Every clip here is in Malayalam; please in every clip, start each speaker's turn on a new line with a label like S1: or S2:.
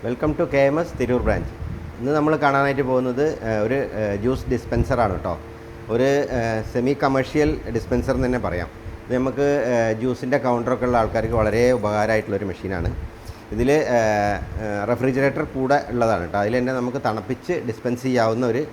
S1: Welcome to KMS Tirur branch. ഇന്ന് നമ്മൾ കാണാനായിട്ട് പോകുന്നത് ഒരു ജ്യൂസ് ഡിസ്പെൻസറാണ് കേട്ടോ. ഒരു സെമി കമേഴ്ഷ്യൽ ഡിസ്പെൻസർ എന്ന് തന്നെ പറയാം. ഇത് നമുക്ക് ജ്യൂസിൻ്റെ കൗണ്ടറൊക്കെ ഉള്ള ആൾക്കാർക്ക് വളരെ ഉപകാരമായിട്ടുള്ളൊരു മെഷീനാണ്. ഇതിൽ റെഫ്രിജറേറ്റർ കൂടെ ഉള്ളതാണ് കേട്ടോ. അതിൽ തന്നെ നമുക്ക് തണുപ്പിച്ച് ഡിസ്പെൻസ് ചെയ്യാവുന്ന ഒരു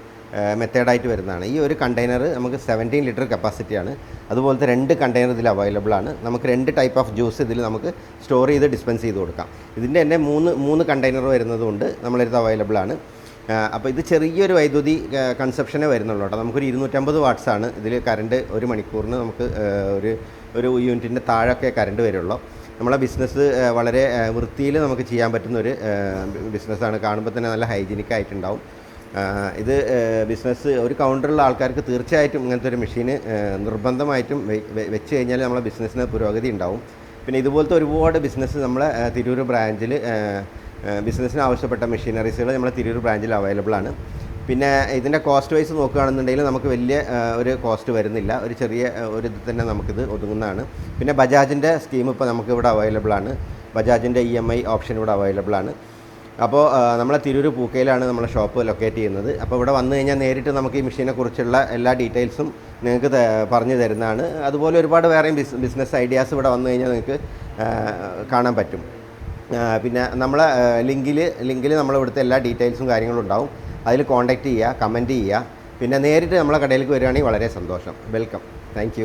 S1: മെത്തേഡായിട്ട് വരുന്നതാണ്. ഈ ഒരു കണ്ടെയ്നർ നമുക്ക് 17 ലിറ്റർ കപ്പാസിറ്റിയാണ്. അതുപോലത്തെ 2 കണ്ടെയ്നർ ഇതിൽ അവൈലബിൾ ആണ്. നമുക്ക് 2 ടൈപ്പ് ഓഫ് ജ്യൂസ് ഇതിൽ നമുക്ക് സ്റ്റോർ ചെയ്ത് ഡിസ്പെൻസ് ചെയ്ത് കൊടുക്കാം. ഇതിൻ്റെ തന്നെ മൂന്ന് കണ്ടെയ്നർ വരുന്നതുകൊണ്ട് നമ്മളെടുത്ത് അവൈലബിൾ ആണ്. അപ്പോൾ ഇത് ചെറിയൊരു വൈദ്യുതി കൺസപ്ഷനേ വരുന്നുള്ളൂ കേട്ടോ. നമുക്കൊരു 250 വാട്ട്സാണ് ഇതിൽ കറണ്ട് ഒരു മണിക്കൂറിന് നമുക്ക് ഒരു യൂണിറ്റിൻ്റെ താഴെയൊക്കെ കറണ്ട് വരുള്ളൂ. നമ്മളെ ബിസിനസ് വളരെ വൃത്തിയിൽ നമുക്ക് ചെയ്യാൻ പറ്റുന്ന ഒരു ബിസിനസ്സാണ്. കാണുമ്പോൾ തന്നെ നല്ല ഹൈജീനിക് ആയിട്ടുണ്ടാവും. ഇത് ബിസിനസ് ഒരു കൗണ്ടറുള്ള ആൾക്കാർക്ക് തീർച്ചയായിട്ടും ഇങ്ങനത്തെ ഒരു മെഷീന് നിർബന്ധമായിട്ടും വെച്ച് കഴിഞ്ഞാൽ നമ്മളെ ബിസിനസ്സിന് പുരോഗതി ഉണ്ടാവും. പിന്നെ ഇതുപോലത്തെ ഒരുപാട് ബിസിനസ് നമ്മളെ തിരൂർ ബ്രാഞ്ചിൽ ബിസിനസ്സിന് ആവശ്യപ്പെട്ട മെഷീനറീസുകൾ നമ്മളെ തിരൂർ ബ്രാഞ്ചിൽ അവൈലബിൾ ആണ്. പിന്നെ ഇതിൻ്റെ കോസ്റ്റ് വൈസ് നോക്കുകയാണെന്നുണ്ടെങ്കിൽ നമുക്ക് വലിയ ഒരു കോസ്റ്റ് വരുന്നില്ല. ഒരു ചെറിയ ഒരു ഇത് തന്നെ നമുക്കിത് ഒതുങ്ങുന്നതാണ്. പിന്നെ ബജാജിൻ്റെ സ്കീം ഇപ്പോൾ നമുക്കിവിടെ അവൈലബിൾ ആണ്. ബജാജിൻ്റെ EMI ഓപ്ഷൻ ഇവിടെ അവൈലബിൾ ആണ്. അപ്പോൾ നമ്മളെ തിരൂർ പൂക്കയിലാണ് നമ്മളെ ഷോപ്പ് ലൊക്കേറ്റ് ചെയ്യുന്നത്. അപ്പോൾ ഇവിടെ വന്നു കഴിഞ്ഞാൽ നേരിട്ട് നമുക്ക് ഈ മെഷീനെക്കുറിച്ചുള്ള എല്ലാ ഡീറ്റെയിൽസും നിങ്ങൾക്ക് പറഞ്ഞു തരുന്നതാണ്. അതുപോലെ ഒരുപാട് വേറെയും ബിസിനസ് ഐഡിയാസ് ഇവിടെ വന്നു കഴിഞ്ഞാൽ നിങ്ങൾക്ക് കാണാൻ പറ്റും. പിന്നെ നമ്മളെ ലിങ്കിൽ നമ്മളിവിടുത്തെ എല്ലാ ഡീറ്റെയിൽസും കാര്യങ്ങളും ഉണ്ടാവും. അതിൽ കോൺടാക്റ്റ് ചെയ്യുക, കമൻറ്റ് ചെയ്യുക. പിന്നെ നേരിട്ട് നമ്മളെ കടയിലേക്ക് വരികയാണെങ്കിൽ വളരെ സന്തോഷം. വെൽക്കം. താങ്ക്